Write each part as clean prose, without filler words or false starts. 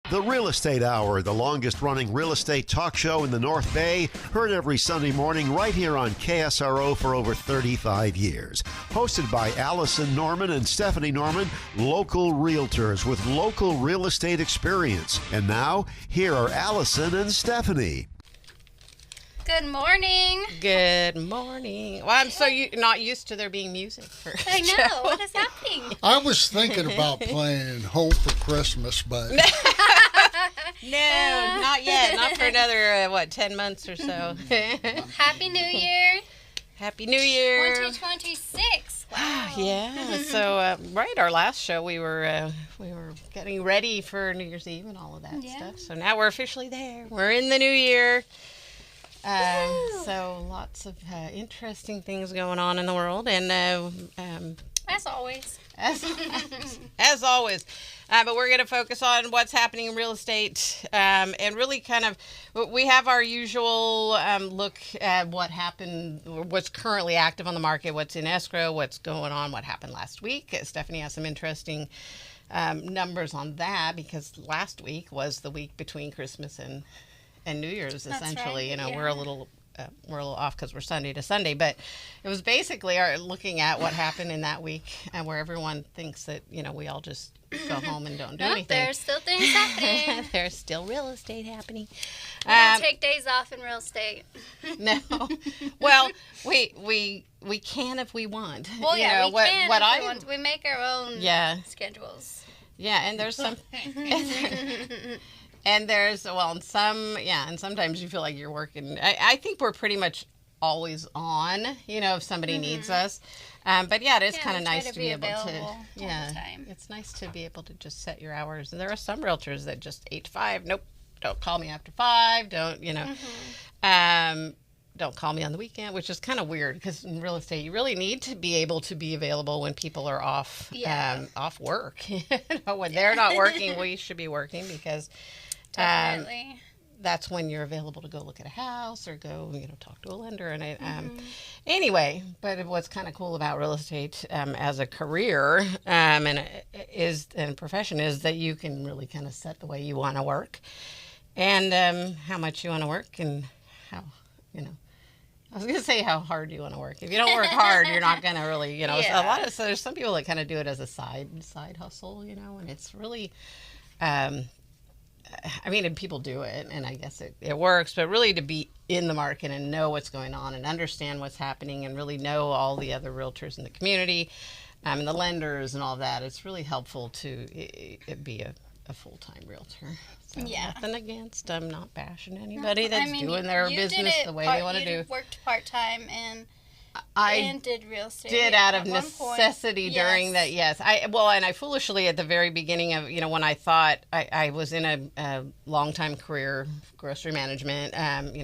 The Real Estate Hour, the longest-running real estate talk show in the North Bay, heard every Sunday morning right here on KSRO for over 35 years. Hosted by Allison Norman and Stephanie Norman, local realtors with local real estate experience. And now, here are Allison and Stephanie. Good morning. Good morning. Well, I'm so not used to there being music for I know. What is happening? I was thinking about playing Home for Christmas, but... No, not yet. Not for another, 10 months or so. Happy New Year. Happy New Year. 2026. Wow. Yeah. So, our last show, we were getting ready for New Year's Eve and all of that stuff. So now we're officially there. We're in the new year. So lots of interesting things going on in the world, and As always. as always, but we're going to focus on what's happening in real estate, and really kind of we have our usual look at what happened, what's currently active on the market, what's in escrow, what's going on, what happened last week. Stephanie has some interesting numbers on that, because last week was the week between Christmas and New Year's, essentially. Right. We're a little off because we're Sunday to Sunday, but it was basically looking at what happened in that week, and where everyone thinks that we all just go home and don't do anything. There's still things happening. There's still real estate happening. We don't take days off in real estate. No. Well, we can if we want. Well, we can if we want. We make our own schedules. Yeah, and there's some. And there's, and sometimes you feel like you're working. I think we're pretty much always on, if somebody needs us. But it is kind of nice to be able to, it's nice to be able to just set your hours. And there are some realtors that just 8 to 5, nope, don't call me after 5, don't call me on the weekend, which is kind of weird, because in real estate, you really need to be able to be available when people are off work. When they're not working, we should be working, because definitely. That's when you're available to go look at a house or go, talk to a lender. And anyway, but what's kind of cool about real estate as a career and profession is that you can really kind of set the way you want to work, and how much you want to work, and how, I was going to say how hard you want to work. If you don't work hard, you're not going to really, so there's some people that kind of do it as a side hustle, and it's really, and people do it, and I guess it works, but really to be in the market and know what's going on and understand what's happening and really know all the other realtors in the community and the lenders and all that, it's really helpful to be a full-time realtor. So nothing against, I'm not bashing anybody that's doing their business the way they want to do. You worked part-time and did real estate. Did out of necessity during that, yes. And I foolishly at the very beginning of, when I thought I was in a long-time career, grocery management,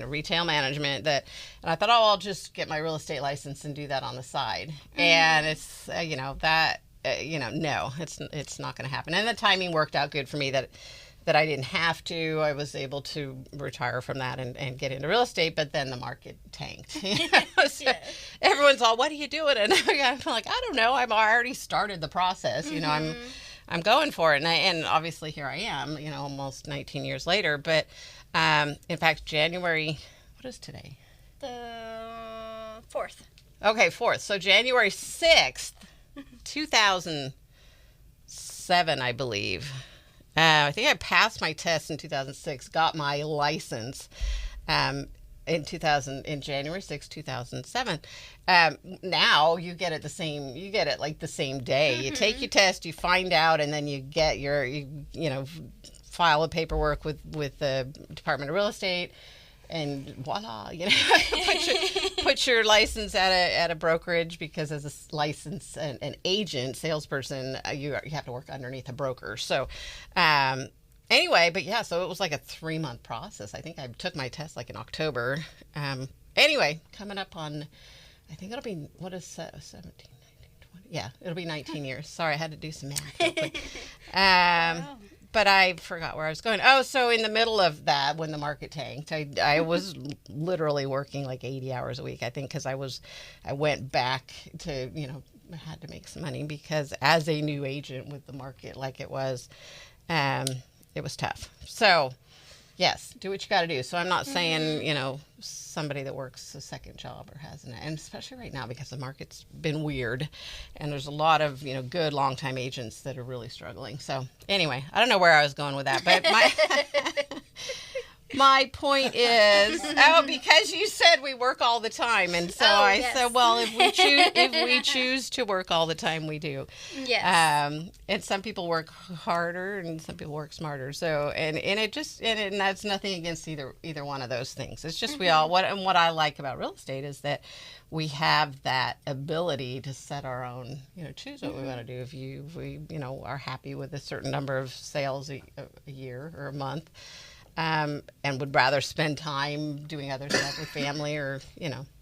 retail management, and I thought, I'll just get my real estate license and do that on the side. And it's, no, it's not going to happen. And the timing worked out good for me that I didn't have to. I was able to retire from that and get into real estate, but then the market tanked. So everyone's all, what are you doing? And I'm like, I don't know. I've already started the process. I'm going for it. And obviously here I am, almost 19 years later. But in fact, January, what is today? The 4th. Okay, 4th. So January 6th, 2007, I believe. I think I passed my test in 2006, got my license in January 6, 2007. Now you get it the same day. You take your test, you find out, and then you get file a paperwork with the Department of Real Estate, and voila, put your license at a brokerage, because as a license an agent, salesperson, you have to work underneath a broker. So anyway, but so it was like a 3-month process. I think I took my test like in October. Anyway, coming up on, I think it'll be, 17, 19, 20? Yeah, it'll be 19 years. Sorry, I had to do some math real quick. Wow. But I forgot where I was going. Oh, so in the middle of that, when the market tanked, I was literally working like 80 hours a week, I think, because I went back to, I had to make some money, because as a new agent with the market like it was, it was tough. So, yes, do what you got to do. So I'm not saying, somebody that works a second job or has and especially right now because the market's been weird and there's a lot of, good long-time agents that are really struggling. So anyway, I don't know where I was going with that, but my point is, because you said we work all the time, and so I said, well, if we choose to work all the time, we do. Yes. And some people work harder, and some people work smarter. So, and that's nothing against either one of those things. It's just we all what I like about real estate is that we have that ability to set our own, choose what we want to do. If we are happy with a certain number of sales a year or a month. And would rather spend time doing other stuff with family or,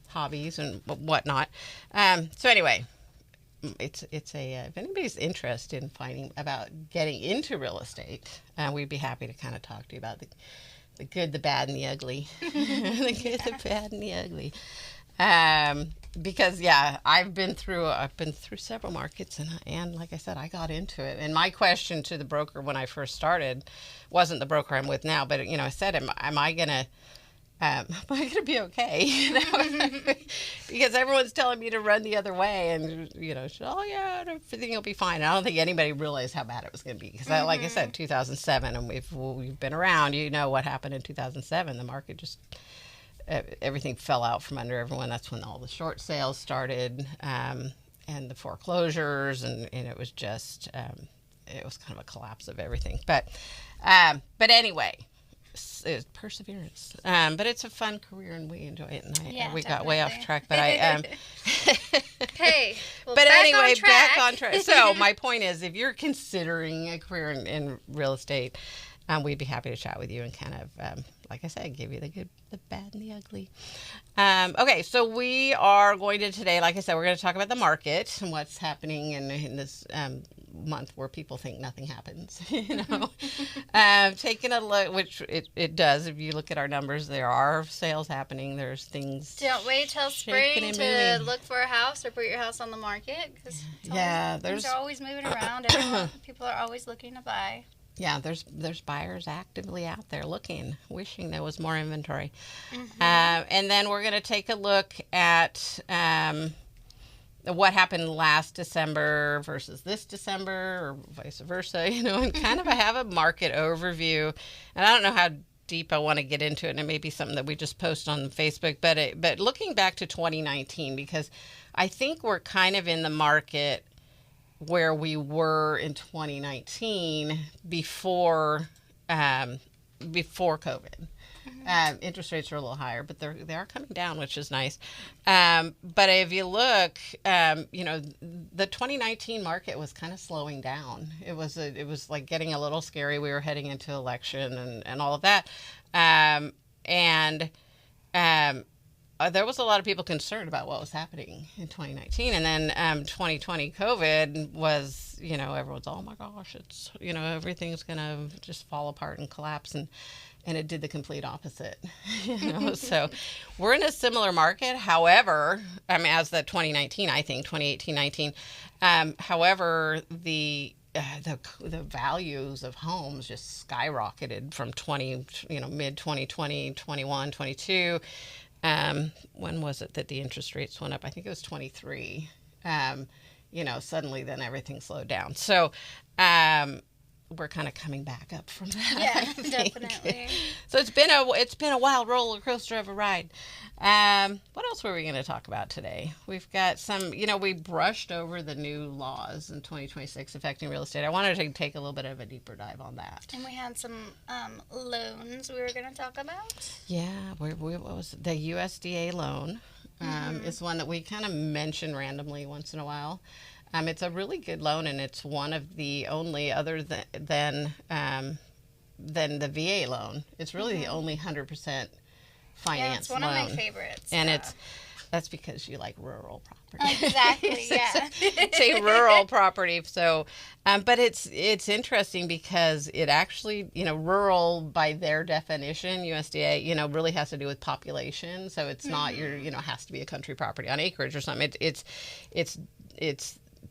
hobbies and whatnot. So anyway, it's if anybody's interested in finding about getting into real estate, we'd be happy to kind of talk to you about the good, the bad, and the ugly. The good, the bad, and the ugly. Because I've been through several markets and like I said, I got into it. And my question to the broker when I first started wasn't the broker I'm with now, but I said, am I gonna be okay? Because everyone's telling me to run the other way, and everything will be fine. And I don't think anybody realized how bad it was going to be because, like I said, 2007, and we've been around. What happened in 2007? The market just. Everything fell out from under everyone. That's when all the short sales started, and the foreclosures, and it was just it was kind of a collapse of everything. But anyway, it's perseverance. But it's a fun career, and we enjoy it. And we got way off track, but Hey, well, but anyway, back on track. So my point is, if you're considering a career in real estate, we'd be happy to chat with you and kind of, like I said, give you the good, the bad, and the ugly. Okay, so we are going to today, like I said, we're going to talk about the market and what's happening in this month where people think nothing happens. Taking a look, which it does. If you look at our numbers, there are sales happening. There's things. Don't wait till spring to look for a house or put your house on the market because things are always moving around. People are always looking to buy. Yeah, there's buyers actively out there looking, wishing there was more inventory. Mm-hmm. And then we're going to take a look at what happened last December versus this December, or vice versa, and kind of have a market overview. And I don't know how deep I want to get into it, and it may be something that we just post on Facebook, but looking back to 2019, because I think we're kind of in the market where we were in 2019 before COVID. Mm-hmm. Interest rates are a little higher, but they are coming down, which is nice. But if you look, the 2019 market was kind of slowing down. It was like getting a little scary. We were heading into election and all of that, there was a lot of people concerned about what was happening in 2019. And then 2020 COVID was, everyone's, oh my gosh, it's, everything's going to just fall apart and collapse. And it did the complete opposite. So we're in a similar market. However, as the 2019, I think, 2018, 19. However, the values of homes just skyrocketed from mid 2020, 21, 22. When was it that the interest rates went up? I think it was 23. Suddenly then everything slowed down. So we're kind of coming back up from that. Yeah, definitely. So it's been a wild roller coaster of a ride. What else were we going to talk about today? We've got some, we brushed over the new laws in 2026 affecting real estate. I wanted to take a little bit of a deeper dive on that. And we had some loans we were going to talk about. Yeah, what was it? The USDA loan is one that we kind of mention randomly once in a while. It's a really good loan, and it's one of the only other than the VA loan. It's really the only 100% finance loan. It's one of my favorites. And that's because you like rural property. Exactly, yeah. It's a rural property. So, but it's interesting because it actually, rural by their definition, USDA, really has to do with population. So it's not has to be a country property on acreage or something. It's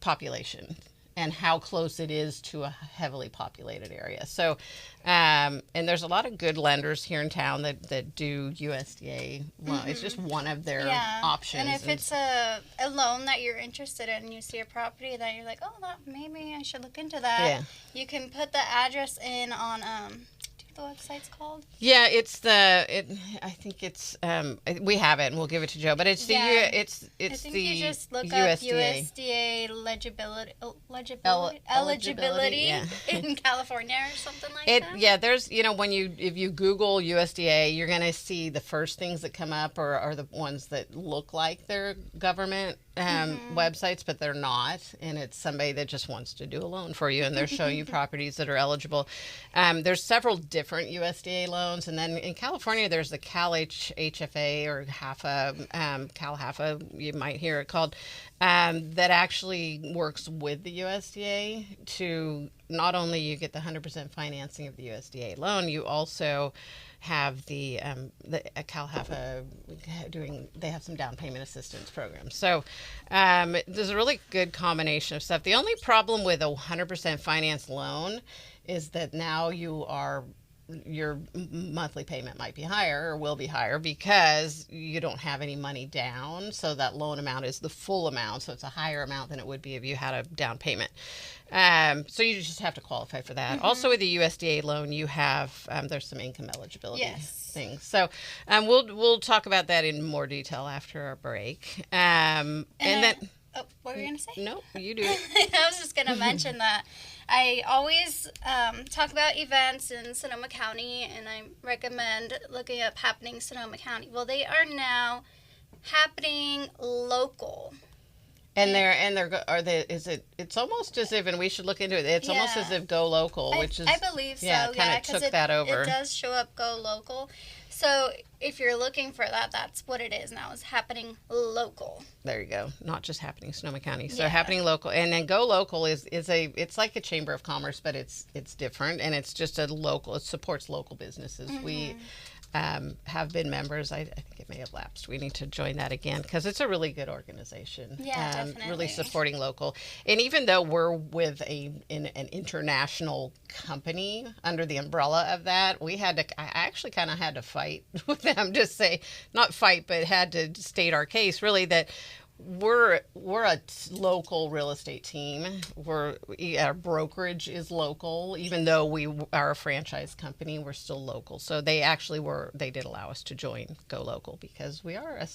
population. and how close it is to a heavily populated area. So, and there's a lot of good lenders here in town that do USDA. Well, it's just one of their options. And if it's a loan that you're interested in, you see a property that you're like, oh, maybe I should look into that. You can put the address in on the website's called? Yeah, I think it's we have it and we'll give it to Joe, but it's it's I think the you just look USDA. up USDA eligibility in California or something like that. Yeah, there's if you Google USDA, you're gonna see the first things that come up are the ones that look like they're government websites, but they're not, and it's somebody that just wants to do a loan for you, and they're showing you properties that are eligible. There's several different USDA loans, and then in California there's the Cal HFA or Cal HAFA, you might hear it called, that actually works with the USDA to not only you get the 100% financing of the USDA loan, you also have the Cal HAFA they have some down payment assistance programs. So there's a really good combination of stuff. The only problem with a 100% finance loan is that now your monthly payment might be higher or will be higher because you don't have any money down. So that loan amount is the full amount. So it's a higher amount than it would be if you had a down payment. So you just have to qualify for that. Also with the USDA loan, you have, there's some income eligibility things. So we'll talk about that in more detail after our break. And then... Oh, what were you going to say? No, you do it. I was just going to mention that I always talk about events in Sonoma County, and I recommend looking up Happening Sonoma County. Well, they are now happening local. It's almost as if, and we should look into it, it's almost as if Go Local, which is... I believe so, kind of took that over. It does show up Go Local. So if you're looking for that, that's what it is now, is Happening Local. There you go. Not just Happening Sonoma County. So Happening Local. And then Go Local it's like a chamber of commerce, but it's different, and it's just a local, it supports local businesses. We have been members. I think it may have lapsed. We need to join that again because it's a really good organization. Yeah, definitely. Really supporting local. And even though we're with an international company under the umbrella of that, I actually kind of had to fight with them to say, not fight, but had to state our case really that we're a local real estate team. Our brokerage is local, even though we are a franchise company. We're still local. So they did allow us to join Go Local because we are a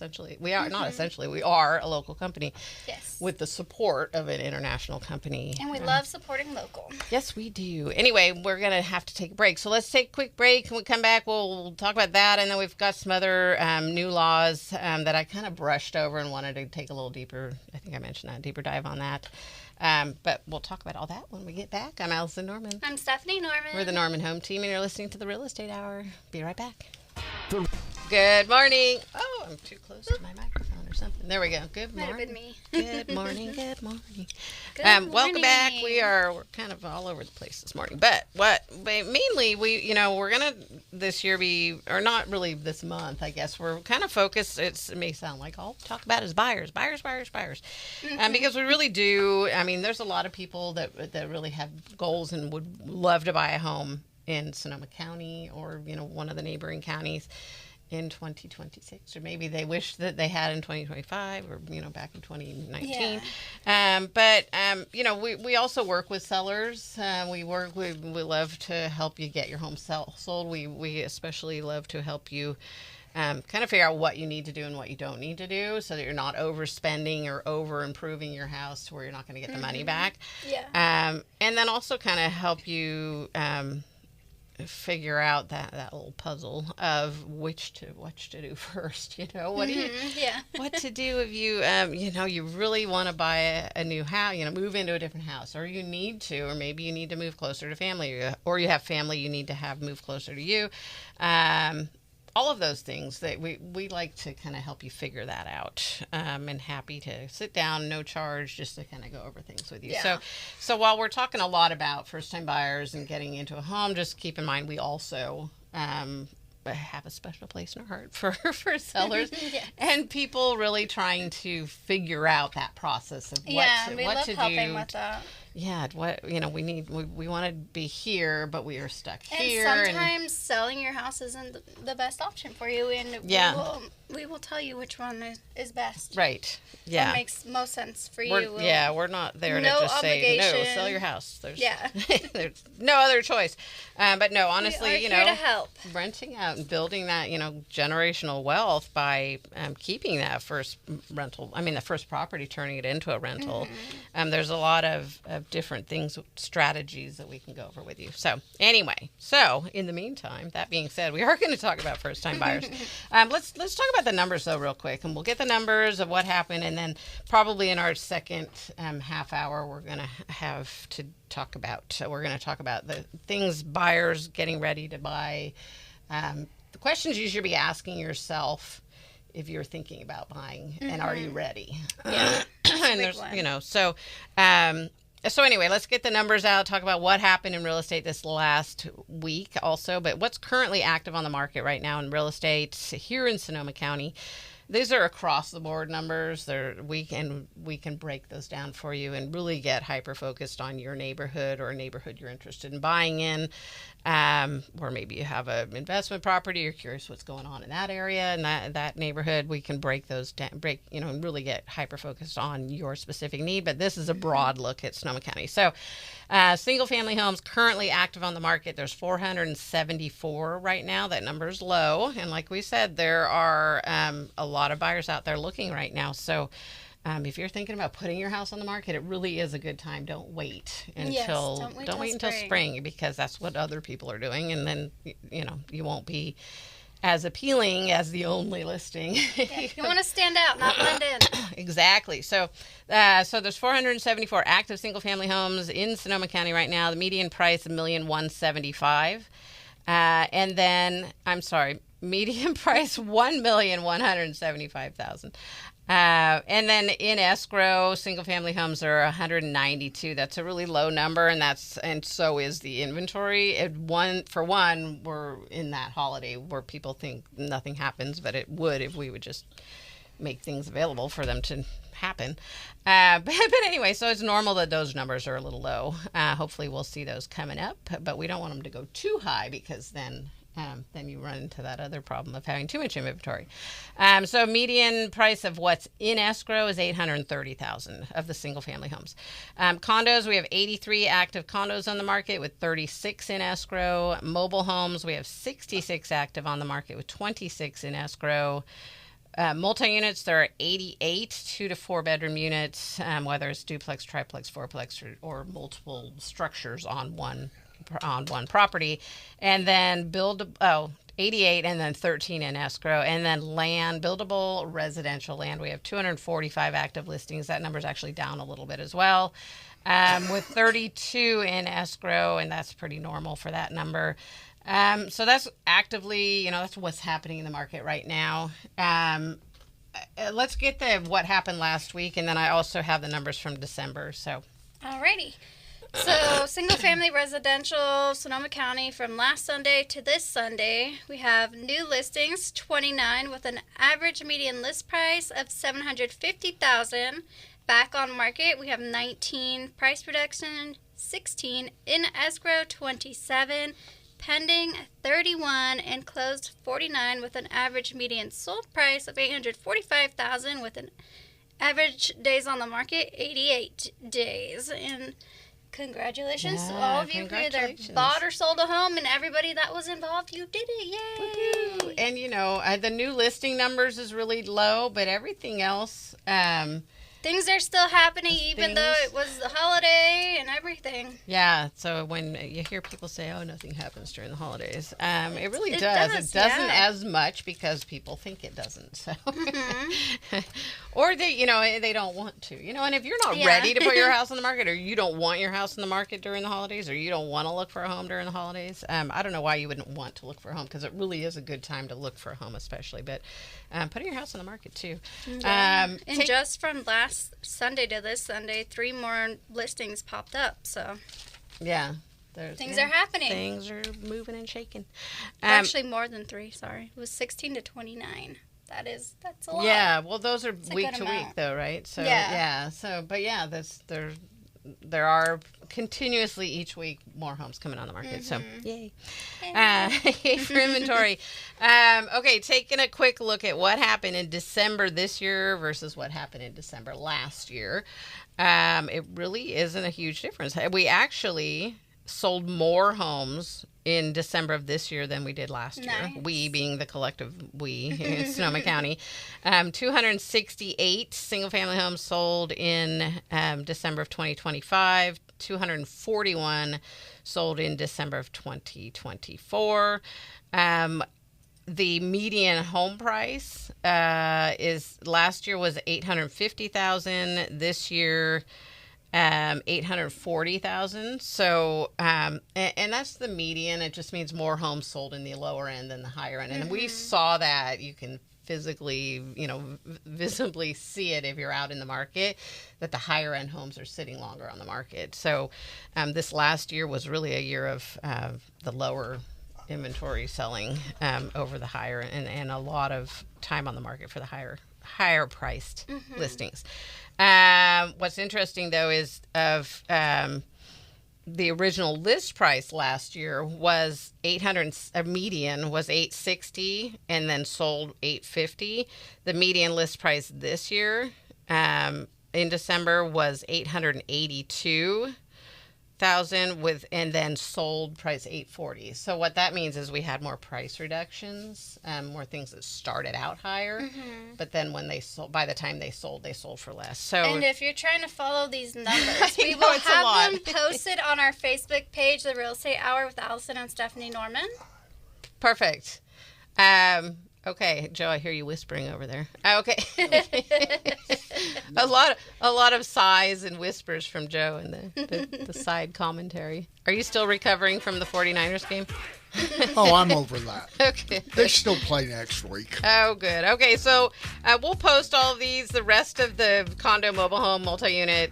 local company. Yes. With the support of an international company. And we love supporting local. Yes, we do. Anyway, we're gonna have to take a break. So let's take a quick break. When we come back, we'll talk about that, and then we've got some other new laws that I kind of brushed over and wanted to take a little deeper, I think I mentioned that, deeper dive on that. But we'll talk about all that when we get back. I'm Allison Norman. I'm Stephanie Norman. We're the Norman Home Team, and you're listening to the Real Estate Hour. Be right back. Good morning. Oh, I'm too close to my microphone or something. There we go. Good morning. Might have been me. Good morning. Good morning. Good morning. Welcome back. We're kind of all over the place this morning, but mainly we're gonna this year be, or not really this month, I guess we're kind of focused. It may sound like all talk about is buyers, because we really do. I mean, there's a lot of people that really have goals and would love to buy a home in Sonoma County or one of the neighboring counties in 2026, or maybe they wish that they had in 2025 or back in 2019. We also work with sellers. We love to help you get your home sold. We especially love to help you kind of figure out what you need to do and what you don't need to do so that you're not overspending or over improving your house to where you're not going to get the money back. And then also kind of help you figure out that little puzzle of what to do first. What to do if you you really want to buy a new house, move into a different house, or you need to, or maybe you need to move closer to family, or you have family you need to have move closer to you. All of those things that we like to kind of help you figure that out, and happy to sit down, no charge, just to kind of go over things with you. So while we're talking a lot about first-time buyers and getting into a home, just keep in mind we also have a special place in our heart for sellers and people really trying to figure out that process of what to do. Helping with that. we want to be here, but we are stuck And here. sometimes selling your house isn't the best option for you, and we will tell you which one is best. Right. Yeah. What makes most sense for you. We're not there to no just say, no, obligation. sell your house. There's there's no other choice. But no, honestly, we are here to help. renting out and building that, generational wealth by keeping that first rental, the first property, turning it into a rental. Mm-hmm. There's a lot of different things, strategies that we can go over with you. So anyway, in the meantime, that being said, we are going to talk about first-time buyers. Let's talk about the numbers though real quick, and we'll get the numbers of what happened, and then probably in our second half hour we're going to have to talk about the things buyers getting ready to buy, the questions you should be asking yourself if you're thinking about buying, and are you ready? Yeah. And there's so anyway, let's get the numbers out, talk about what happened in real estate this last week also, but what's currently active on the market right now in real estate here in Sonoma County. These are across the board numbers. We can break those down for you and really get hyper focused on your neighborhood or a neighborhood you're interested in buying in, or maybe you have an investment property. You're curious what's going on in that area and that neighborhood. We can break those down, and really get hyper focused on your specific need. But this is a broad look at Sonoma County. So, single family homes currently active on the market. There's 474 right now. That number is low, and like we said, there are a lot of buyers out there looking right now. So if you're thinking about putting your house on the market, it really is a good time. Don't wait until spring, because that's what other people are doing, and then you won't be as appealing as the only listing. Yeah, you want to stand out, not blend in. Exactly. So there's 474 active single family homes in Sonoma County right now. The median price $1,175,000. And then, median price $1,175,000. And then in escrow, single family homes are 192. That's a really low number, and so is the inventory. We're in that holiday where people think nothing happens, but it would if we would just make things available for them to happen. But anyway, so it's normal that those numbers are a little low. Hopefully we'll see those coming up, but we don't want them to go too high, because then you run into that other problem of having too much inventory. So median price of what's in escrow is $830,000 of the single family homes. Condos, we have 83 active condos on the market with 36 in escrow. Mobile homes, we have 66 active on the market with 26 in escrow. Multi-units, there are 88 2 to 4 bedroom units, whether it's duplex, triplex, fourplex, or multiple structures on one property. And then 88 and then 13 in escrow. And then land, buildable residential land, we have 245 active listings. That number is actually down a little bit as well, with 32 in escrow, and that's pretty normal for that number. So that's actively, that's what's happening in the market right now. Let's get what happened last week, and then I also have the numbers from December. So, alrighty. So, single-family residential, Sonoma County, from last Sunday to this Sunday, we have new listings, 29, with an average median list price of $750,000. Back on market, we have 19 price reduction, 16 in escrow, 27 pending, 31 and closed, 49, with an average median sold price of $845,000, with an average days on the market 88 days. And congratulations to all of you who either bought or sold a home, and everybody that was involved, you did it. Yay! Woo-hoo. And the new listing numbers is really low, but everything else, things are still happening, even though it was the holiday and everything. Yeah, so when you hear people say, oh, nothing happens during the holidays, it really does. It doesn't as much, because people think it doesn't. So. Mm-hmm. Or they don't want to. And if you're not ready to put your house on the market, or you don't want your house on the market during the holidays, or you don't want to look for a home during the holidays, I don't know why you wouldn't want to look for a home, because it really is a good time to look for a home, especially. But putting your house on the market, too. And just from last Sunday to this Sunday, 3 more listings popped up. So yeah, things are happening. Things are moving and shaking. Actually, more than 3. Sorry, it was 16 to 29. That's a lot. Yeah, well, those are week to week, though, right? So yeah. So, but yeah, there are continuously each week more homes coming on the market. So yay. Yay for inventory. Okay, taking a quick look at what happened in December this year versus what happened in December last year. It really isn't a huge difference. We actually sold more homes in December of this year than we did last year. We being the collective we in Sonoma County. 268 single-family homes sold in December of 2025. 241 sold in December of 2024. The median home price is last year was $850,000. This year, $840,000. So, and that's the median. It just means more homes sold in the lower end than the higher end. And we saw that. You can physically, visibly see it if you're out in the market, that the higher end homes are sitting longer on the market. So, this last year was really a year of the lower inventory selling over the higher, and a lot of time on the market for the higher priced listings. What's interesting though is of the original list price last year was a median was $860 and then sold $850. The median list price this year in December was $882,000 and then sold price $840. So what that means is we had more price reductions, more things that started out higher, but then when they sold, by the time they sold for less. So, and if you're trying to follow these numbers, we will have them posted on our Facebook page, The Real Estate Hour with Allison and Stephanie Norman. Perfect. Okay, Joe, I hear you whispering over there. Okay. a lot of sighs and whispers from Joe in the side commentary. Are you still recovering from the 49ers game? Oh, I'm over that. Okay. They still play next week. Oh, good. Okay, so we'll post all of these. The rest of the condo, mobile home, multi-unit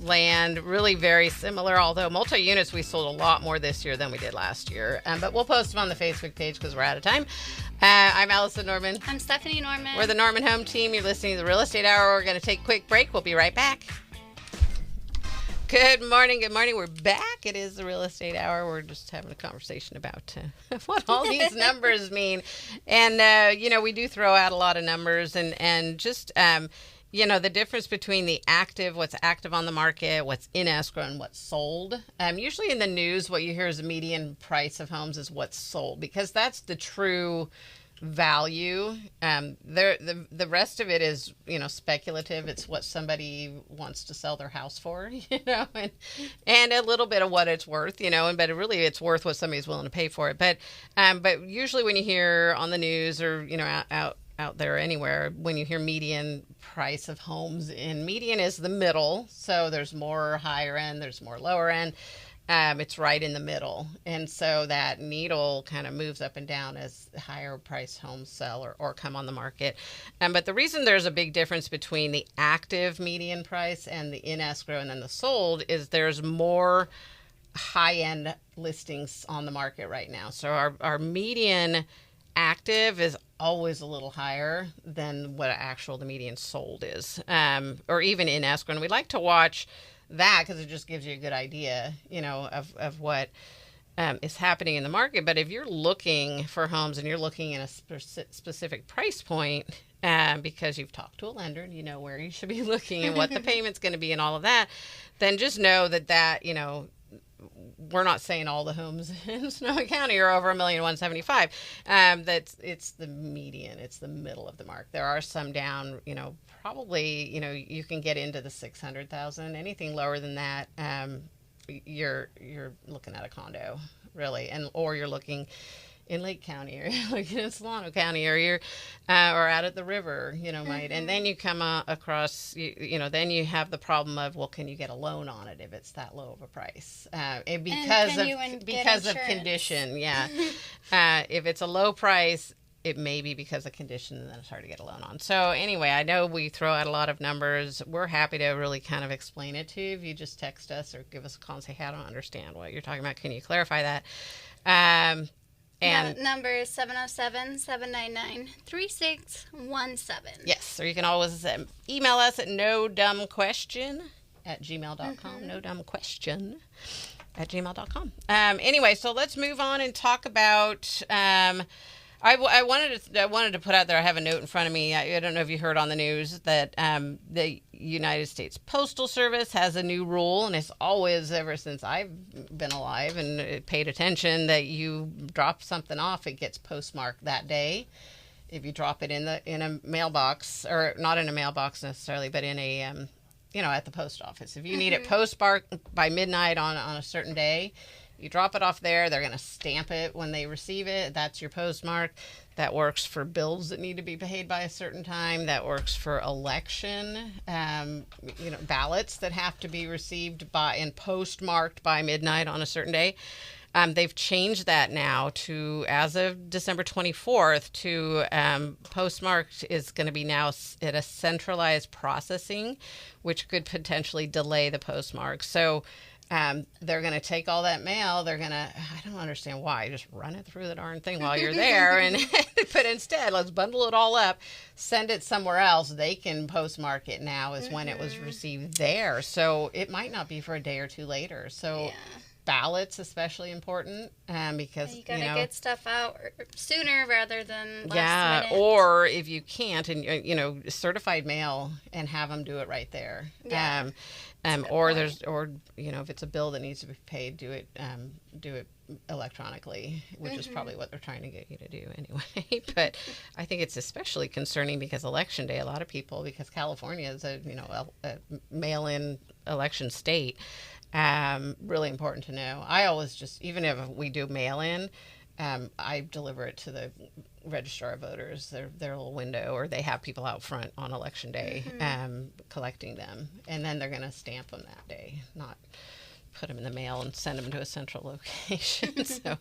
land, really very similar, although multi-units we sold a lot more this year than we did last year. But we'll post them on the Facebook page because we're out of time. I'm Allison Norman. I'm Stephanie Norman. We're the Norman Home Team. You're listening to the Real Estate Hour. We're going to take a quick break. We'll be right back. Good morning. Good morning. We're back. It is the Real Estate Hour. We're just having a conversation about what all these numbers mean. And, we do throw out a lot of numbers and just, the difference between what's active on the market, what's in escrow, and what's sold. Usually in the news, what you hear is the median price of homes is what's sold because that's the true value. The rest of it is, speculative. It's what somebody wants to sell their house for, and a little bit of what it's worth, but really it's worth what somebody's willing to pay for it. But usually when you hear on the news or, out there anywhere, when you hear median price of homes, and median is the middle. So there's more higher end, there's more lower end. It's right in the middle. And so that needle kind of moves up and down as higher priced homes sell or come on the market. But the reason there's a big difference between the active median price and the in escrow and then the sold is there's more high-end listings on the market right now. So our median active is always a little higher than what the median sold is, or even in escrow. And we like to watch that because it just gives you a good idea, of what is happening in the market. But if you're looking for homes and you're looking in a specific price point, because you've talked to a lender and you know where you should be looking and what the payment's going to be and all of that, then just know that we're not saying all the homes in Sonoma County are over $1,175,000. It's the median, it's the middle of the mark. There are some down, probably, you can get into the 600,000. Anything lower than that, you're looking at a condo, really, or you're looking in Lake County, or you're looking in Solano County, or you're or out at the river, might. And then you come across, then you have the problem of, well, can you get a loan on it if it's that low of a price? Because of condition, yeah. If it's a low price, it may be because of condition, and then it's hard to get a loan on. So anyway, I know we throw out a lot of numbers. We're happy to really kind of explain it to you. If you just text us or give us a call and say, hey, I don't understand what you're talking about. Can you clarify that? And the number is 707-799-3617. Yes, or you can always email us at nodumbquestion at gmail.com. No dumb question at gmail.com. Anyway, so let's move on and talk about... I wanted to put out there, I have a note in front of me. I don't know if you heard on the news that the United States Postal Service has a new rule, and it's always, ever since I've been alive and paid attention, that you drop something off, it gets postmarked that day. If you drop it in a mailbox, or not in a mailbox necessarily, but in a at the post office. If you need it postmarked by midnight on a certain day, you drop it off there. They're going to stamp it when they receive it. That's your postmark. That works for bills that need to be paid by a certain time. That works for election, ballots that have to be received by and postmarked by midnight on a certain day. They've changed that now to, as of December 24th, to postmarked is going to be now at a centralized processing, which could potentially delay the postmark. So they're going to take all that mail. They're going to, I don't understand why, just run it through the darn thing while you're there. But instead, let's bundle it all up, send it somewhere else. They can postmark it now as when it was received there. So it might not be for a day or two later. So ballots especially important because you gotta get stuff out sooner rather than last minute. Or if you can't, and certified mail and have them do it right there. If it's a bill that needs to be paid, do it electronically, which is probably what they're trying to get you to do anyway. But I think it's especially concerning because election day, a lot of people, because California is a mail-in election state. Really important to know. I always just, even if we do mail-in, I deliver it to the registrar of voters, their little window, or they have people out front on election day collecting them, and then they're going to stamp them that day, not put them in the mail and send them to a central location. So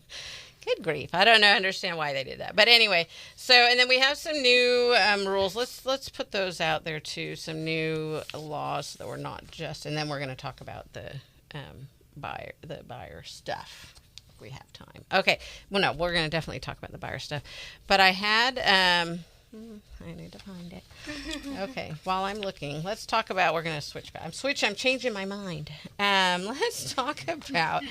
good grief, I don't understand why they did that, but anyway. So, and then we have some new rules. Let's put those out there too, some new laws that were not just, and then we're going to talk about the buyer stuff. We have time. Okay. Well, no, we're going to definitely talk about the buyer stuff. But I had, I need to find it. Okay. While I'm looking, let's talk about, we're going to switch back. I'm changing my mind. Let's talk about,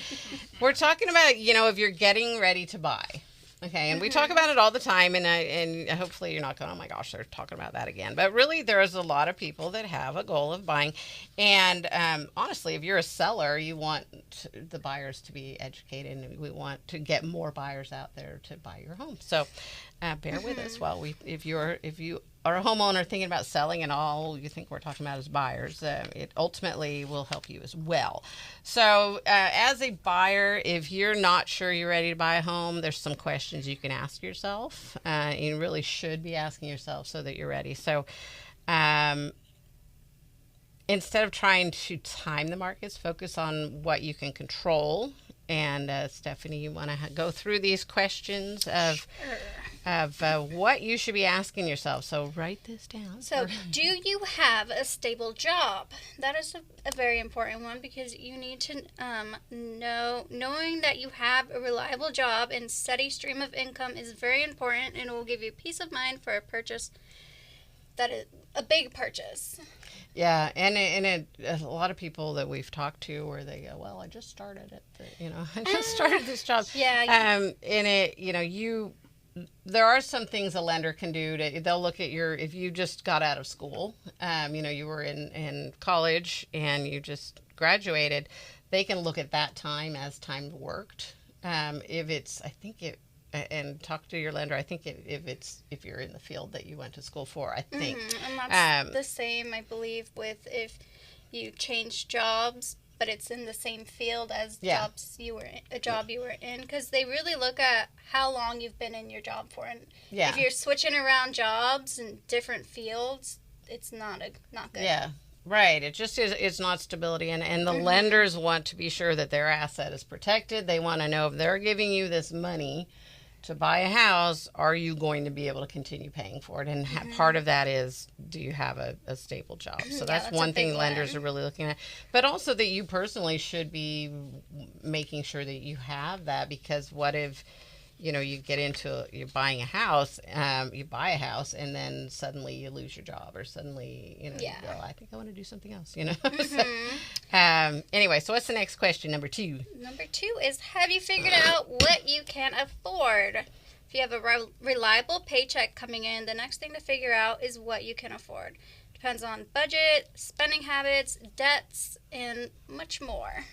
we're talking about, if you're getting ready to buy. Okay, and we talk about it all the time, and hopefully you're not going, oh my gosh, they're talking about that again. But really, there's a lot of people that have a goal of buying. And honestly, if you're a seller, you want the buyers to be educated, and we want to get more buyers out there to buy your home. So bear with us while if you are a homeowner thinking about selling and all you think we're talking about is buyers, it ultimately will help you as well. So as a buyer, if you're not sure you're ready to buy a home, there's some questions you can ask yourself. You really should be asking yourself so that you're ready. So instead of trying to time the markets, focus on what you can control. And Stephanie, you want to go through these questions of what you should be asking yourself. So write this down. So do you have a stable job? That is a very important one, because you need to knowing that you have a reliable job and steady stream of income is very important, and it will give you peace of mind for a purchase that is a big purchase. Yeah, and a lot of people that we've talked to, where they go, well, I just started I just started this job. Yeah. There are some things a lender can do. They'll look at if you just got out of school, you were in college and you just graduated, they can look at that time as time worked. And talk to your lender. I think if you're in the field that you went to school for, I think. And that's the same, I believe, with if you change jobs, but it's in the same field as a job you were in, because they really look at how long you've been in your job for. And if you're switching around jobs in different fields, it's not good. Yeah. Right. It just is. It's not stability. And the lenders want to be sure that their asset is protected. They want to know if they're giving you this money to buy a house, are you going to be able to continue paying for it? And part of that is, do you have a stable job? So that's one thing lenders are really looking at. But also that you personally should be making sure that you have that, because what if you get into you're buying a house, you buy a house, and then suddenly you lose your job, or suddenly you go, I think I want to do something else. So, anyway, so what's the next question? Number 2. Number 2 is, have you figured out what you can afford? If you have a reliable paycheck coming in, the next thing to figure out is what you can afford. Depends on budget, spending habits, debts, and much more.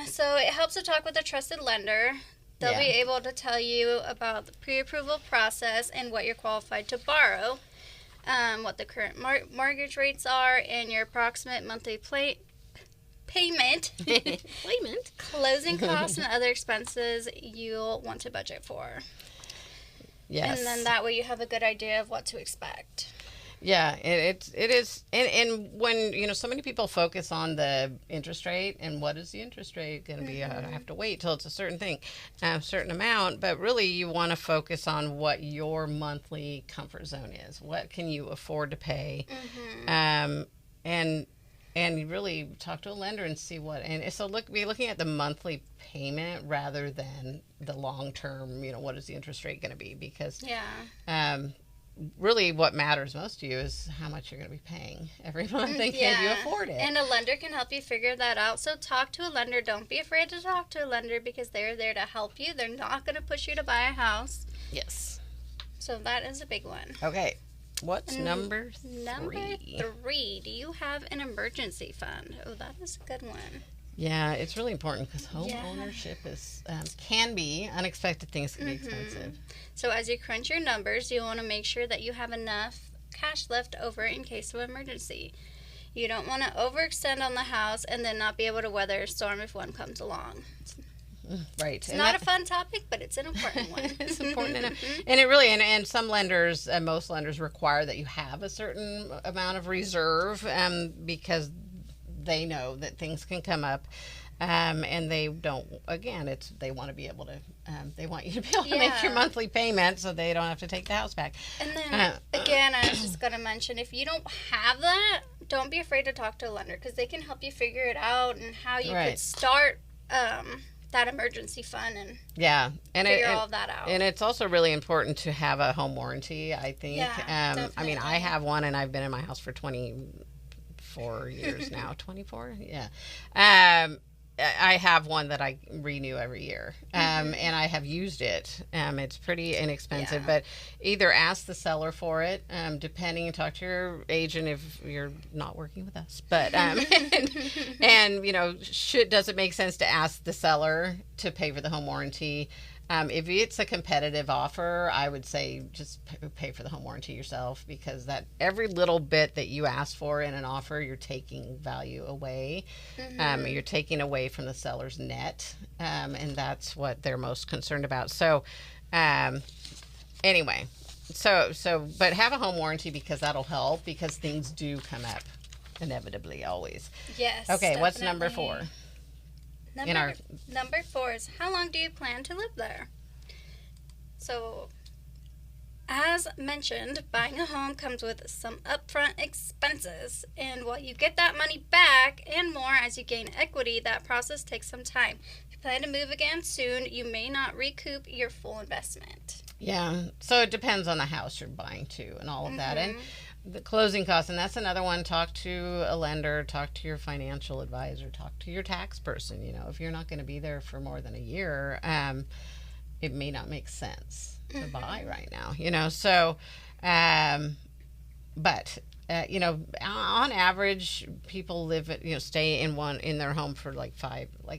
So it helps to talk with a trusted lender. They'll be able to tell you about the pre-approval process and what you're qualified to borrow, what the current mortgage rates are, and your approximate monthly payment, closing costs, and other expenses you'll want to budget for. Yes. And then that way you have a good idea of what to expect. Yeah, it is, and when so many people focus on the interest rate and what is the interest rate going to be? I have to wait till it's a certain thing, a certain amount. But really, you want to focus on what your monthly comfort zone is. What can you afford to pay? And you really talk to a lender and see what. And so be looking at the monthly payment rather than the long term. What is the interest rate going to be? Because really what matters most to you is how much you're going to be paying every month, and can you afford it? And a lender can help you figure that out. So talk to a lender. Don't be afraid to talk to a lender, because they're there to help you. They're not going to push you to buy a house. Yes. So that is a big one. Okay. What's number 3? Number 3. Do you have an emergency fund? Oh, that is a good one. Yeah, it's really important, because home ownership is can be unexpected things can be expensive. So as you crunch your numbers, you want to make sure that you have enough cash left over in case of emergency. You don't want to overextend on the house and then not be able to weather a storm if one comes along. Right. It's not a fun topic, but it's an important one. It's important enough. And it really, and some lenders, most lenders require that you have a certain amount of reserve, because they know that things can come up, and they don't. Again, they want to be able to. They want you to be able to make your monthly payment, so they don't have to take the house back. And then again, I was just gonna mention, if you don't have that, don't be afraid to talk to a lender, because they can help you figure it out and how you could start that emergency fund and figure all of that out. And it's also really important to have a home warranty, I think. I mean, I have one, and I've been in my house for 24 years now. 24? Yeah. I have one that I renew every year, and I have used it. It's pretty inexpensive, but either ask the seller for it, depending, and talk to your agent if you're not working with us. But and does it make sense to ask the seller to pay for the home warranty? If it's a competitive offer, I would say just pay for the home warranty yourself, because that every little bit that you ask for in an offer, you're taking value away. You're taking away from the seller's net, and that's what they're most concerned about. So, anyway, but have a home warranty, because that'll help, because things do come up inevitably always. Yes. Okay, definitely. what's number 4? Number 4 is, how long do you plan to live there? So, as mentioned, buying a home comes with some upfront expenses, and while you get that money back and more as you gain equity, that process takes some time. If you plan to move again soon, you may not recoup your full investment. Yeah, so it depends on the house you're buying too, and all of that, and the closing costs, and that's another one. Talk to a lender, talk to your financial advisor, talk to your tax person. If you're not going to be there for more than a year, it may not make sense to buy right now. So, but on average, people stay in their home for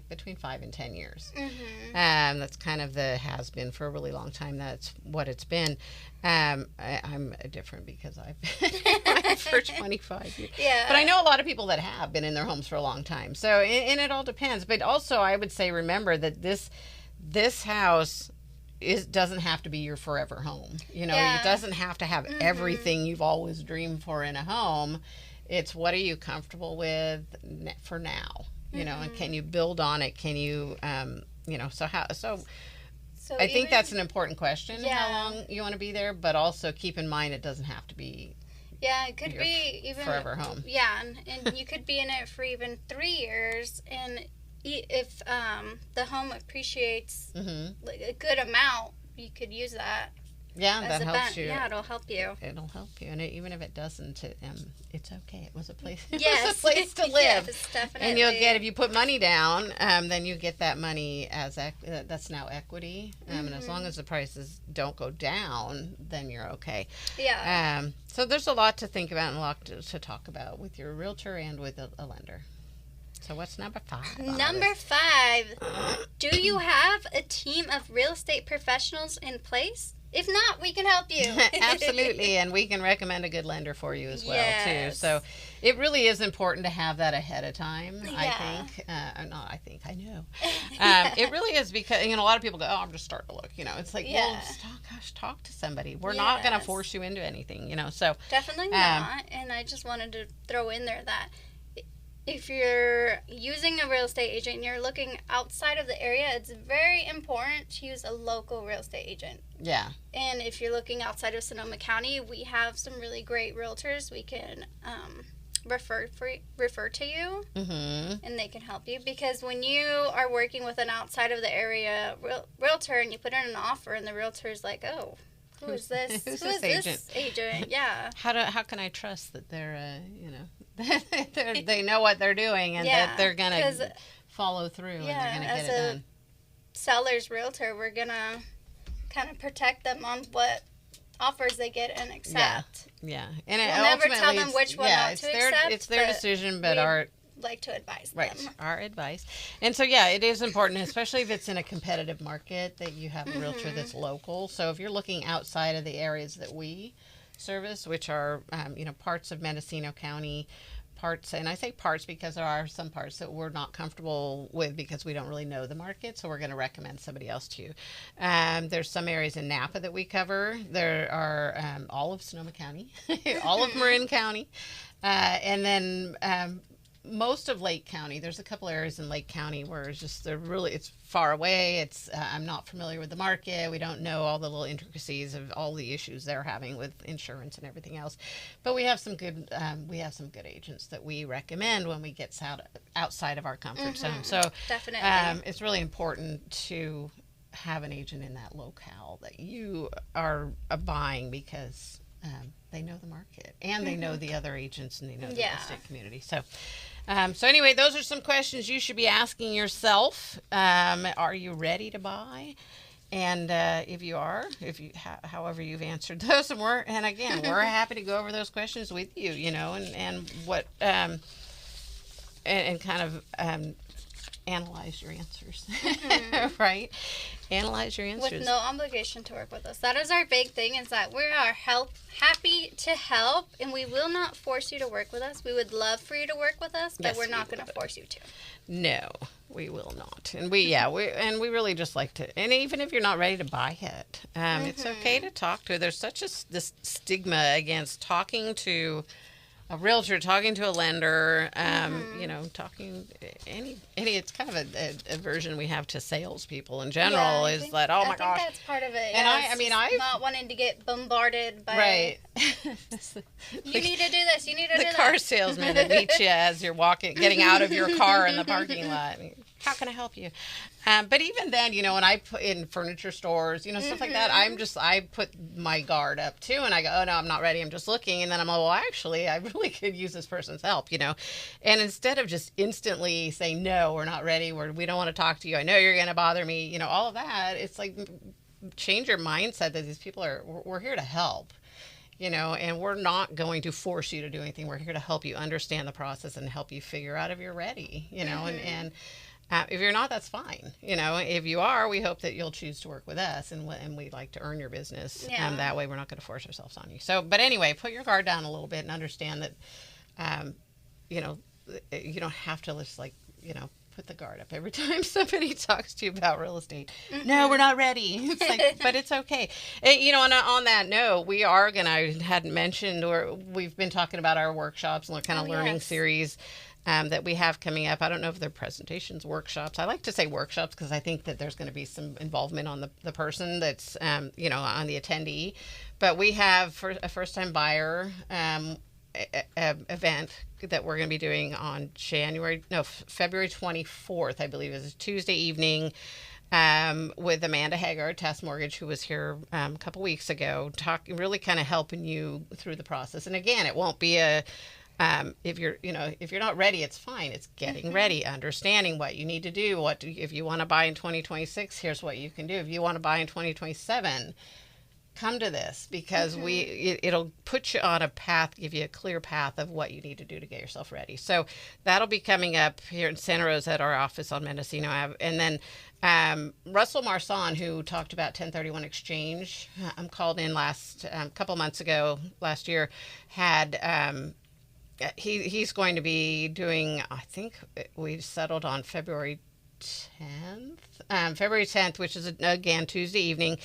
between 5 and 10 years. That's kind of has been for a really long time. That's what it's been. I'm different, because I've been in mine for 25 years. Yeah. But I know a lot of people that have been in their homes for a long time. So, and it all depends. But also, I would say, remember that this house doesn't have to be your forever home. It doesn't have to have everything you've always dreamed for in a home. It's, what are you comfortable with for now? And can you build on it? Can you, So I think that's an important question, how long you want to be there, but also keep in mind it doesn't have to be it could be even forever home. Yeah, and you could be in it for even 3 years, and if the home appreciates Mm-hmm. like a good amount, you could use that Yeah, as that a helps bet. you. Yeah, it'll help you. It'll help you, and even if it doesn't, it's okay. It was a place. It Yes. was a place to live. Yes, definitely. And you'll get, if you put money down, then you get that money as that's now equity. And as long as the prices don't go down, then you're okay. Yeah. So there's a lot to think about and a lot to talk about with your realtor and with a lender. So what's number 5? Number 5. Do you have a team of real estate professionals in place? If not, we can help you. Absolutely, and we can recommend a good lender for you as well too. Yes. So it really is important to have that ahead of time. Yeah. I know. It really is, because a lot of people go, "Oh, I'm just starting to look." It's like, Yeah. well, talk to somebody. We're not going to Yes. force you into anything. So Definitely not. And I just wanted to throw in there that if you're using a real estate agent and you're looking outside of the area, it's very important to use a local real estate agent. yeah, And if you're looking outside of Sonoma County, we have some really great realtors we can refer to you, and they can help you. Because when you are working with an outside of the area realtor and you put in an offer and the realtor's like, oh, who is this? Who's Who is this this agent? Yeah. how can I trust that they're they know what they're doing and that they're going to follow through and they're going to get it done? Seller's realtor, we're going to kind of protect them on what offers they get and accept. Yeah, and We'll never tell ultimately them it's- which one not to accept. It's their but decision, but we our like to advise right, them. our advice. And so, yeah, it is important, especially if it's in a competitive market, that you have a realtor that's local. So if you're looking outside of the areas that we service, which are, parts of Mendocino County, parts, and I say parts because there are some parts that we're not comfortable with because we don't really know the market, so we're going to recommend somebody else to you. There's some areas in Napa that we cover. There are all of Sonoma County, all of Marin County, and then most of Lake County. There's a couple areas in Lake County where it's far away. It's I'm not familiar with the market. We don't know all the little intricacies of all the issues they're having with insurance and everything else. But we have some good agents that we recommend when we get outside of our comfort zone. So Definitely. it's really important to have an agent in that locale that you are buying, because they know the market and they know the other agents and they know the real estate community. So anyway, those are some questions you should be asking yourself. Are you ready to buy? And if you are, however you've answered those, and again, we're happy to go over those questions with you, and what and kind of analyze your answers, right? Analyze your answers. With no obligation to work with us. That is our big thing, is that we are happy to help, and we will not force you to work with us. We would love for you to work with us, but Yes, we're not we going to force you to. No, we will not. And we really just like to, and even if you're not ready to buy it, it's okay to talk to. There's such this stigma against talking to a realtor, talking to a lender, talking any. It's kind of a version we have to salespeople in general. I is think- that, oh my I gosh? think that's part of it. And yes. I not wanting to get bombarded by. right. You need to do this. You need to do The that. car salesman that meets you as you're getting out of your car in the parking lot. How can I help you? But even then, when I put in furniture stores, stuff like that, I put my guard up too, and I go, oh no, I'm not ready. I'm just looking, and then I'm like, well, actually, I really could use this person's help, And instead of just instantly saying no, we're not ready, we don't want to talk to you. I know you're going to bother me, all of that. It's like, change your mindset that these people we're here to help. And we're not going to force you to do anything. We're here to help you understand the process and help you figure out if you're ready, and if you're not, that's fine. If you are, we hope that you'll choose to work with us, and we'd like to earn your business. Yeah. That way we're not going to force ourselves on you. So, but anyway, put your guard down a little bit and understand that, you don't have to just put the guard up every time somebody talks to you about real estate. No, we're not ready. It's like, but it's okay. And, on that note, we are I hadn't mentioned, or we've been talking about our workshops and kind of learning series that we have coming up. I don't know if they're presentations, workshops. I like to say workshops because I think that there's going to be some involvement on the person that's, on the attendee. But we have for a first-time buyer, event that we're going to be doing on February 24th, I believe, is a Tuesday evening, with Amanda Hagar, Task Mortgage, who was here a couple weeks ago, really kind of helping you through the process. And again, it won't be if you're not ready, it's fine. It's getting ready, understanding what you need to do. If you want to buy in 2026, here's what you can do. If you want to buy in 2027, come to this, because it'll put you on a path, give you a clear path of what you need to do to get yourself ready. So that'll be coming up here in Santa Rosa at our office on Mendocino Ave. And then Russell Marsan, who talked about 1031 exchange, called in last couple months ago, last year, had he's going to be doing, I think we settled on February 10th, which is again Tuesday evening.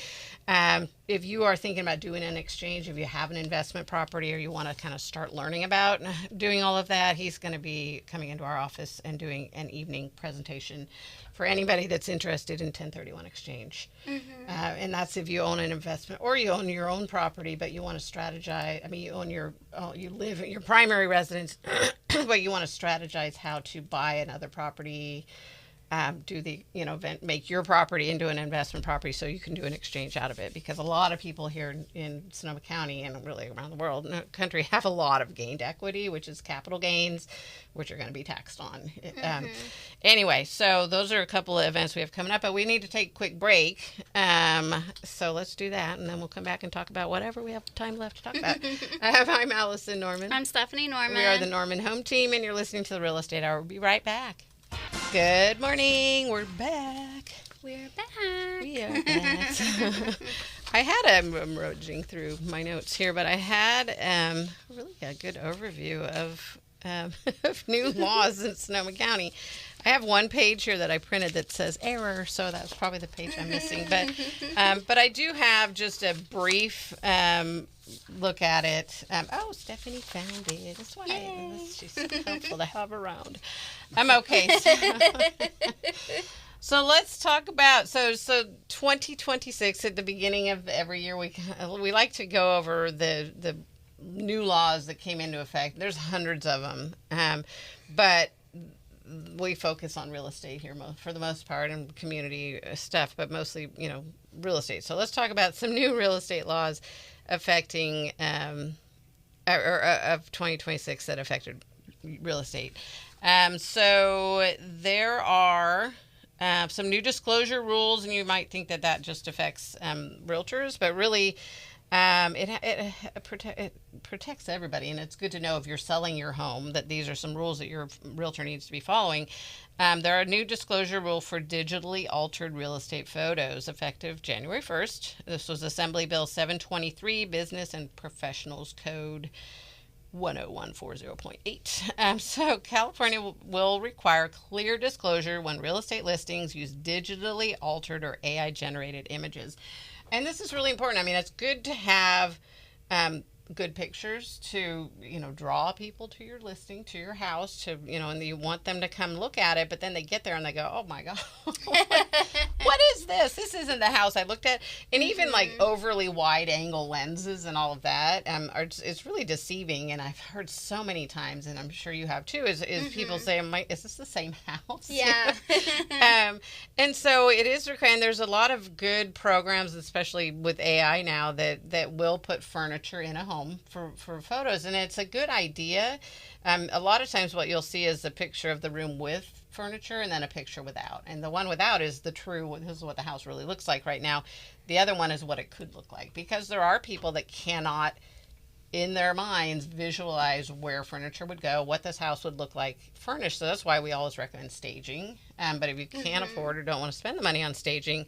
If you are thinking about doing an exchange, if you have an investment property, or you want to kind of start learning about doing all of that, he's going to be coming into our office and doing an evening presentation for anybody that's interested in 1031 exchange. And that's if you own an investment or you own your own property, but you want to strategize. I mean, you live in your primary residence, but you want to strategize how to buy another property. Make your property into an investment property so you can do an exchange out of it, because a lot of people here in Sonoma County and really around the world and the country have a lot of gained equity, which is capital gains, which are going to be taxed on. Anyway, so those are a couple of events we have coming up, but we need to take a quick break. So let's do that, and then we'll come back and talk about whatever we have time left to talk about. I'm Allison Norman. I'm Stephanie Norman. We are the Norman Home Team, and you're listening to the Real Estate Hour. We'll be right back. Good morning. We're back. We're back. We are back. I'm rummaging through my notes here, but I had really a good overview of new laws in Sonoma County. I have one page here that I printed that says error, so that's probably the page I'm missing. But I do have just a brief look at it. Stephanie found it. That's why she's so helpful to have around. Okay. So let's talk about so 2026 at the beginning of every year we like to go over the new laws that came into effect. There's hundreds of them, but we focus on real estate here for the most part, and community stuff, but mostly real estate. So let's talk about some new real estate laws affecting of 2026 that affected real estate. So there are some new disclosure rules, and you might think that just affects realtors, but really it protects everybody, and it's good to know if you're selling your home that these are some rules that your realtor needs to be following. There are a new disclosure rule for digitally altered real estate photos effective January 1st. This was Assembly Bill 723, Business and Professionals Code 10140.8. So California will require clear disclosure when real estate listings use digitally altered or AI generated images. And this is really important. I mean, it's good to have good pictures to, draw people to your listing, to your house, to, and you want them to come look at it, but then they get there and they go, oh my God, what is this? This isn't the house I looked at. And even like overly wide angle lenses and all of that, it's really deceiving. And I've heard so many times, and I'm sure you have too, is people say, is this the same house? Yeah. And so it is required. And there's a lot of good programs, especially with AI now, that will put furniture in a home for photos, and it's a good idea. A lot of times what you'll see is a picture of the room with furniture and then a picture without, and the one without is this is what the house really looks like right now. The other one is what it could look like, because there are people that cannot in their minds visualize where furniture would go, what this house would look like furnished. So that's why we always recommend staging. But if you can't afford or don't want to spend the money on staging,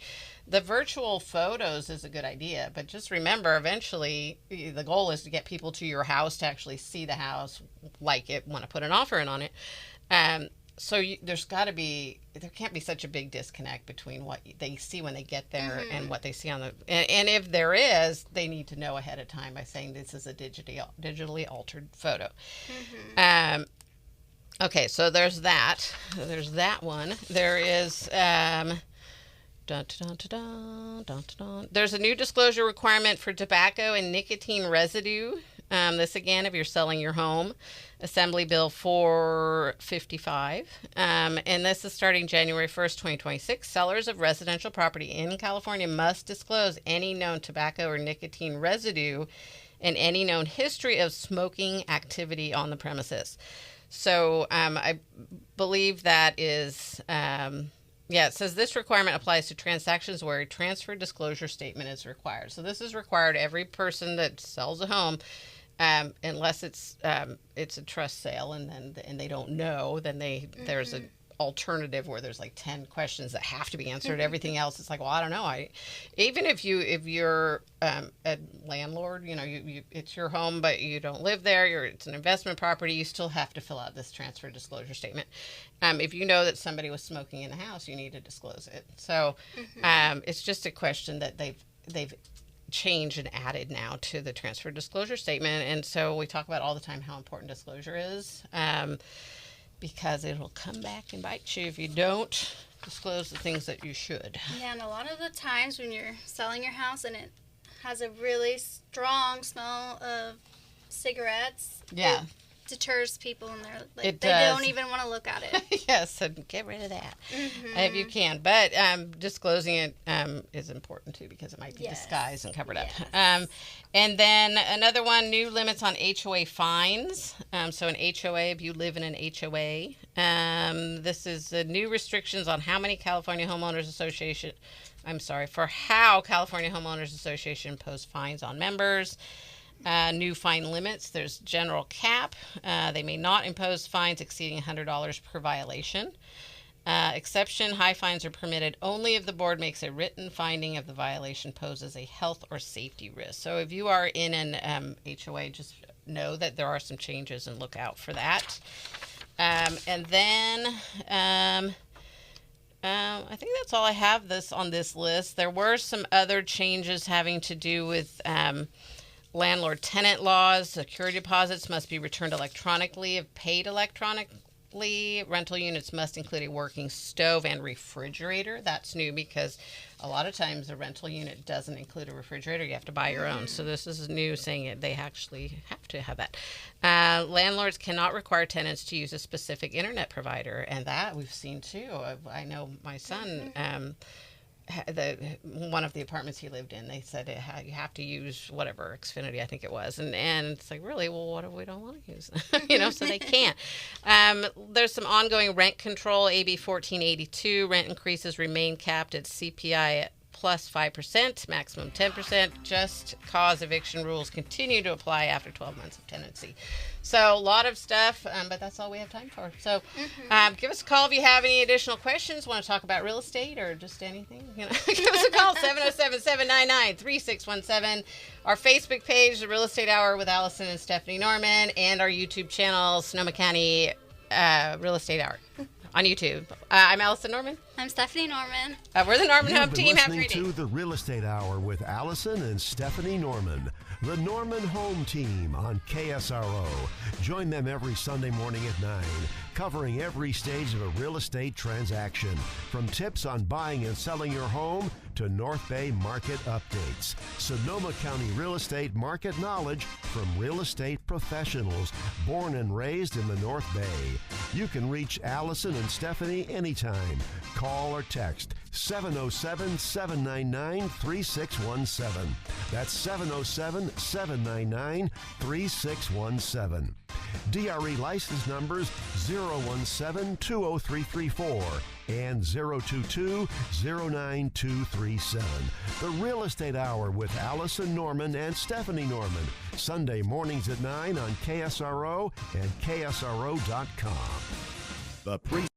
the virtual photos is a good idea. But just remember, eventually the goal is to get people to your house to actually see the house, like it, want to put an offer in on it. So there can't be such a big disconnect between what they see when they get there and what they see on and if there is, they need to know ahead of time by saying this is a digitally altered photo. Okay, so there's that. There's that one. There is there's a new disclosure requirement for tobacco and nicotine residue This again, if you're selling your home, Assembly Bill 455. And this is starting January 1st, 2026. Sellers of residential property in California must disclose any known tobacco or nicotine residue and any known history of smoking activity on the premises. So I believe that is... it says this requirement applies to transactions where a transfer disclosure statement is required. So this is required every person that sells a home, unless it's a trust sale and they don't know. Then there's an alternative where there's like 10 questions that have to be answered. Everything else, it's like, well, I don't know. Even if you're a landlord, it's your home, but you don't live there. It's an investment property. You still have to fill out this transfer disclosure statement. If you know that somebody was smoking in the house, you need to disclose it. So it's just a question that they've changed and added now to the transfer disclosure statement. And so we talk about all the time how important disclosure is, because it'll come back and bite you if you don't disclose the things that you should. Yeah, and a lot of the times when you're selling your house and it has a really strong smell of cigarettes, yeah, it deters people, and they does. don't even want to look at it. Yes, so get rid of that if you can. But disclosing it is important too, because it might be disguised and covered up. And then another one, new limits on HOA fines. So an HOA, if you live in an HOA, this is new restrictions on how California Homeowners Association impose fines on members. New fine limits. There's general cap. They may not impose fines exceeding $100 per violation. Exception, high fines are permitted only if the board makes a written finding of the violation poses a health or safety risk. So if you are in an HOA, just know that there are some changes and look out for that. And then I think that's all I have on this list. There were some other changes having to do with landlord-tenant laws. Security deposits must be returned electronically if paid electronically. Rental units must include a working stove and refrigerator. That's new because a lot of times a rental unit doesn't include a refrigerator. You have to buy your own. So this is new, saying they actually have to have that. Landlords cannot require tenants to use a specific internet provider, and that we've seen too. I know my son... one of the apartments he lived in, they said you have to use whatever Xfinity, I think it was, and it's like, really, well, what if we don't want to use them? So they can't. There's some ongoing rent control. AB 1482 rent increases remain capped at CPI plus 5%, maximum 10%, just cause eviction rules continue to apply after 12 months of tenancy. So a lot of stuff, but that's all we have time for. So give us a call if you have any additional questions, want to talk about real estate or just anything. Give us a call, 707-799-3617. Our Facebook page, The Real Estate Hour with Allison and Stephanie Norman, and our YouTube channel, Sonoma County Real Estate Hour. On YouTube. I'm Allison Norman. I'm Stephanie Norman. We're the Norman Home Team. Have a great day. To The Real Estate Hour with Allison and Stephanie Norman. The Norman Home Team on KSRO. Join them every Sunday morning at 9, covering every stage of a real estate transaction. From tips on buying and selling your home to North Bay market updates. Sonoma County real estate market knowledge from real estate professionals born and raised in the North Bay. You can reach Allison and Stephanie anytime. Call or text 707-799-3617. That's 707-799-3617. DRE license numbers 017-20334 and 022-09237. The Real Estate Hour with Allison Norman and Stephanie Norman. Sunday mornings at 9 on KSRO and KSRO.com. The